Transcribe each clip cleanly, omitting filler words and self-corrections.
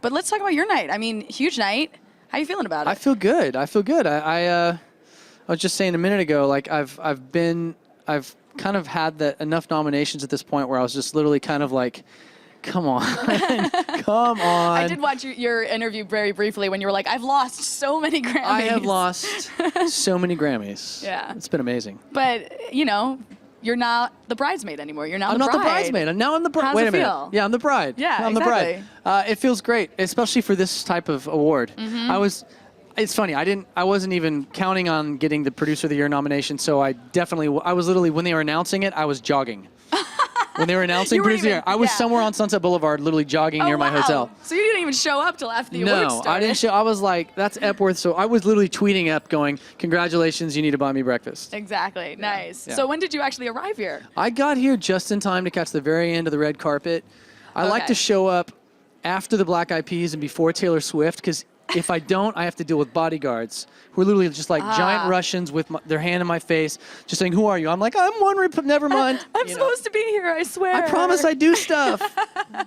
But let's talk about your night. I mean, huge night. How you feeling about it? I feel good. I feel good. I was just saying a minute ago, like I've kind of had enough nominations at this point where I was just literally kind of like, come on, come on. I did watch your interview very briefly when you were like, I've lost so many Grammys. I have lost so many Grammys. Yeah. It's been amazing. But, you know, you're not the bridesmaid anymore. You're now I'm the bride. not the bridesmaid. Now I'm the bride. How's Wait it a minute. feel? Yeah, I'm the bride. Yeah, I'm exactly. the bride. It feels great, especially for this type of award. It's funny. I wasn't even counting on getting the Producer of the Year nomination, so I was literally, when they were announcing it, I was jogging. When they were announcing Producer of the Year, I was somewhere on Sunset Boulevard, literally jogging near my hotel. So you didn't even show up till after the awards started. No, I didn't show. I was like, that's Epworth. So I was literally tweeting Ep going, congratulations, you need to buy me breakfast. Exactly. Nice. Yeah. So when did you actually arrive here? I got here just in time to catch the very end of the red carpet. I like to show up after the Black Eyed Peas and before Taylor Swift, because if I don't, I have to deal with bodyguards who are literally just like giant Russians with their hand in my face, just saying, who are you? I'm like, I'm OneRepublic, never mind. I'm supposed to be here, I swear. I promise I do stuff.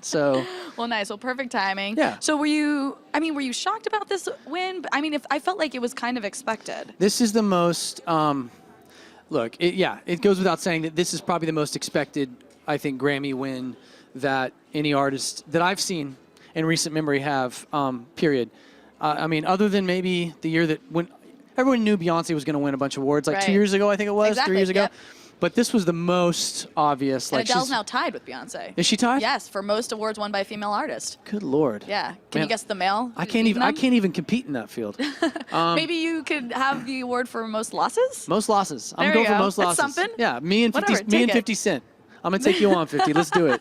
So. Well, nice. Well, perfect timing. Yeah. So were you shocked about this win? I mean, I felt like it was kind of expected. This is the most, look, it goes without saying that this is probably the most expected, I think, Grammy win that any artist that I've seen in recent memory have, period. I mean, other than maybe the year that when everyone knew Beyonce was going to win a bunch of awards, like 2 years ago, I think it was, 3 years ago. Yep. But this was the most obvious. And like Adele's now tied with Beyonce. Is she tied? Yes, for most awards won by a female artist. Good Lord. Yeah. Can you guess the male? I can't even compete in that field. Maybe you could have the award for most losses? Most losses. I'm There going you for go. most That's losses. something. Yeah, me and Whatever, 50 Cent. I'm going to take you on, 50. Let's do it.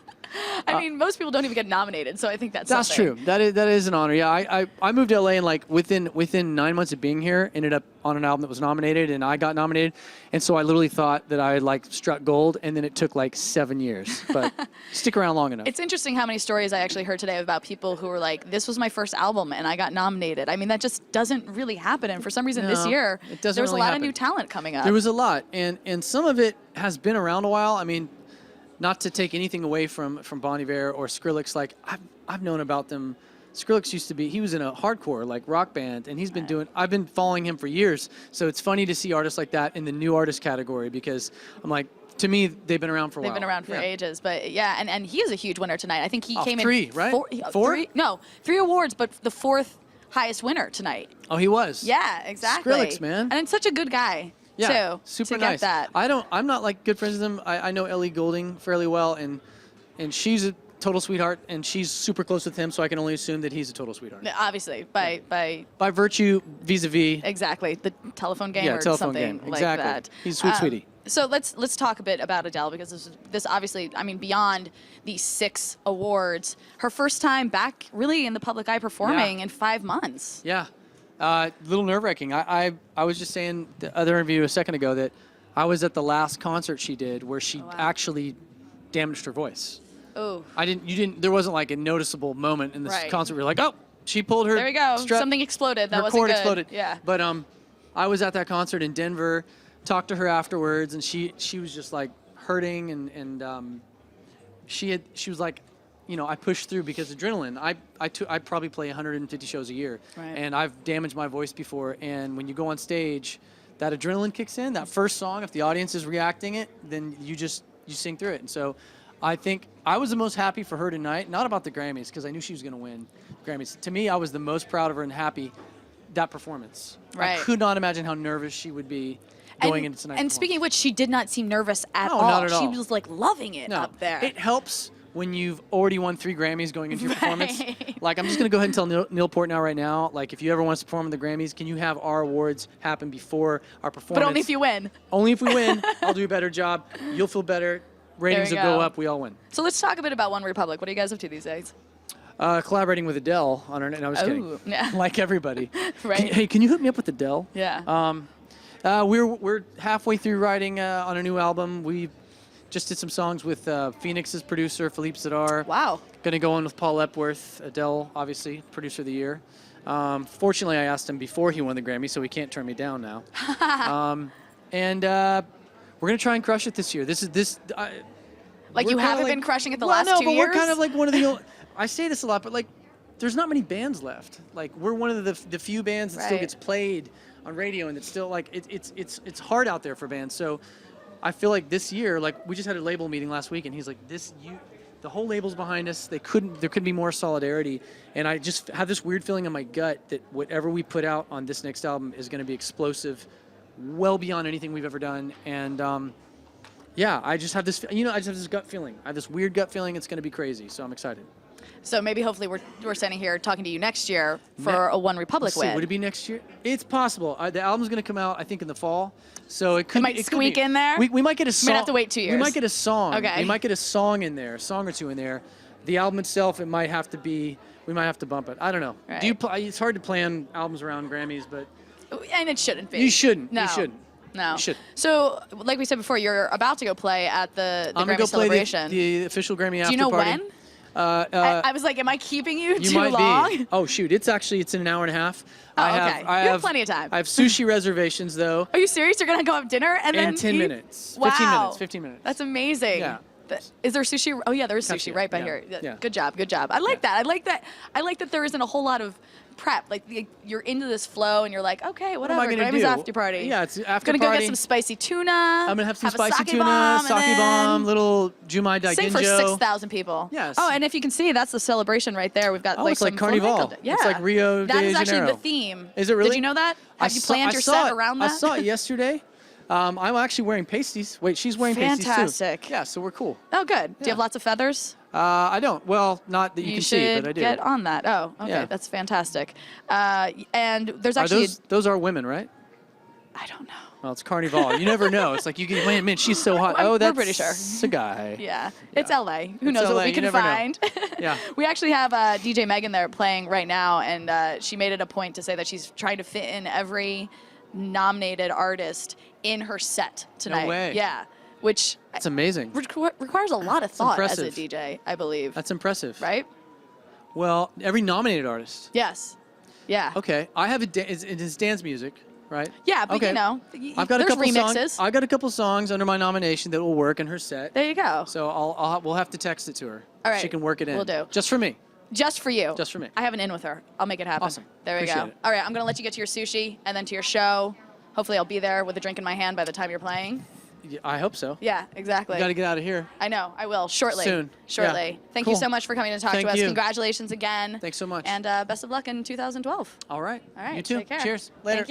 I mean, most people don't even get nominated, so I think that's That's something. true. That is an honor. Yeah, I moved to LA and like within 9 months of being here, ended up on an album that was nominated, and I got nominated, and so I literally thought that I like struck gold, and then it took like 7 years, but stick around long enough. It's interesting how many stories I actually heard today about people who were like, "This was my first album, and I got nominated." I mean, that just doesn't really happen, and for some reason this year, it doesn't there was really a lot happen. of new talent coming up. There was a lot, and some of it has been around a while. I mean, not to take anything away from Bon Iver or Skrillex, like I've known about them. Skrillex he was in a hardcore like rock band, and he's been I've been following him for years. So it's funny to see artists like that in the new artist category, because I'm like, to me, they've been around for a while. They've been around for ages, but yeah, and he is a huge winner tonight. I think he came three, in right? Four? No, 3 awards, but the 4th highest winner tonight. Oh, he was? Yeah, exactly. Skrillex, man. And it's such a good guy. Yeah, too, super to get nice. That. I'm not like good friends with him. I know Ellie Goulding fairly well, and she's a total sweetheart, and she's super close with him, so I can only assume that he's a total sweetheart. Obviously, by virtue, vis-a-vis. Exactly, the telephone game or something like exactly. that. He's a sweet sweetie. So let's talk a bit about Adele, because this obviously, I mean, beyond these 6 awards, her first time back really in the public eye performing in 5 months. Yeah. Little nerve-wracking. I was just saying the other interview a second ago that I was at the last concert she did where she actually damaged her voice. Oh. There wasn't like a noticeable moment in this concert where you're like, oh, she pulled her There we go. Something exploded. That wasn't good. Her cord exploded. Yeah. But I was at that concert in Denver, talked to her afterwards, and she was just like hurting, and she was like, you know, I pushed through because adrenaline. I probably play 150 shows a year, and I've damaged my voice before. And when you go on stage, that adrenaline kicks in. That first song, if the audience is reacting it, then you sing through it. And so, I think I was the most happy for her tonight. Not about the Grammys, because I knew she was going to win Grammys. To me, I was the most proud of her and happy that performance. I could not imagine how nervous she would be going into tonight's And speaking of which, she did not seem nervous at all. Not at all. She was like loving it up there. It helps when you've already won 3 Grammys going into your performance. Like, I'm just going to go ahead and tell Neil Portnow right now, like, if you ever want us to perform in the Grammys, can you have our awards happen before our performance? But only if you win. Only if we win. I'll do a better job. You'll feel better. Ratings will go up. We all win. So let's talk a bit about OneRepublic. What are you guys up to these days? Collaborating with Adele on her. No, I was kidding. Yeah. Like everybody. Right. Hey, can you hook me up with Adele? Yeah. We're halfway through writing on a new album. We just did some songs with Phoenix's producer, Philippe Zadar. Wow. Going to go in with Paul Epworth. Adele, obviously, producer of the year. Fortunately, I asked him before he won the Grammy, so he can't turn me down now. We're going to try and crush it this year. Like, you haven't been crushing it the last 2 years? Well, no, but we're kind of like one of the I say this a lot, but like there's not many bands left. Like we're one of the few bands that still Right. gets played on radio, and it's still like it's hard out there for bands. So I feel like this year, like we just had a label meeting last week, and he's like, the whole label's behind us. There could be more solidarity, and I just have this weird feeling in my gut that whatever we put out on this next album is going to be explosive, well beyond anything we've ever done. And yeah, I just have this, I just have this gut feeling. I have this weird gut feeling it's going to be crazy. So I'm excited. So maybe hopefully we're standing here talking to you next year for a OneRepublic Let's see, win. would it be next year? It's possible. The album's going to come out, I think, in the fall. So it could. It might squeak in there? We might get a song. We might have to wait 2 years. We might get a song. Okay. We might get a song in there, a song or two in there. The album itself, it might have to be. We might have to bump it. I don't know. Right. Do you? It's hard to plan albums around Grammys, but And it shouldn't be. you shouldn't. No. You shouldn't. No. You should. So, like we said before, you're about to go play at the I'm Grammy gonna go play celebration. the official Grammy after Do you know party. when? I was like, am I keeping you You too might long? be. Oh shoot! It's in an hour and a half. Oh, I okay. You have plenty of time. I have sushi reservations though. Are you serious? You're gonna go have dinner and then In 10 eat? minutes. Wow. 15 minutes. 15 minutes. That's amazing. Yeah. Is there sushi? Oh yeah, there is sushi Gotcha. right by Yeah. here. Yeah. Good job. Good job. I like that. I like that. I like that there isn't a whole lot of prep. Like you're into this flow and you're like, okay, What am whatever. I gonna Grammy's do? after party. Yeah, it's after Gonna party. go get some spicy tuna. I'm gonna have some a spicy sake tuna, bomb, sake and bomb, then little Jumai Daiginjo. sing for 6,000 people. Yes. Oh, and if you can see, that's the celebration right there. We've got Oh, like it's like some Carnival. flamenco. Yeah. It's like Rio That de is actually Janeiro. the theme. Is it really? Did you know that? Have you planned your set around that? I saw it yesterday. I'm actually wearing pasties. Wait, she's wearing pasties too. Fantastic. Yeah, so we're cool. Oh, good. Do Yeah. you have lots of feathers? I don't. Well, not that you can should see, but I do. get on that. Oh, okay. Yeah. That's fantastic. And there's Are actually... those are women, right? I don't know. Well, it's Carnival. You never know. It's like you get, man, she's so hot. We're Oh, that's pretty sure. a guy. Yeah. It's LA. Who It's knows LA, what we you can never know. find? Yeah. We actually have DJ Megan there playing right now, and she made it a point to say that she's trying to fit in every nominated artist in her set tonight. way. Yeah. Which That's amazing. requires a lot of thought as a impressive. DJ, I believe. That's impressive. Right? Well, every nominated artist. Yes. Yeah. Okay, I have it is dance music, right? Yeah, but okay. you know, I've got there's a couple remixes. songs. I've got a couple songs under my nomination that will work in her set. There you go. So we'll have to text it to her. All right, She can work it in. will do. Just for me. Just for you. Just for me. I have an in with her. I'll make it happen. Awesome. There we go. Appreciate it. All right, I'm going to let you get to your sushi and then to your show. Hopefully I'll be there with a drink in my hand by the time you're playing. Yeah, I hope so. Yeah, exactly. Got to get out of here. I know. I will. Shortly. Soon. Shortly. Yeah. Thank you Cool. so much for coming to talk Thank to us. you. Congratulations again. Thanks so much. And best of luck in 2012. All right. All right. You too. Take care. Cheers. Later. Thank you.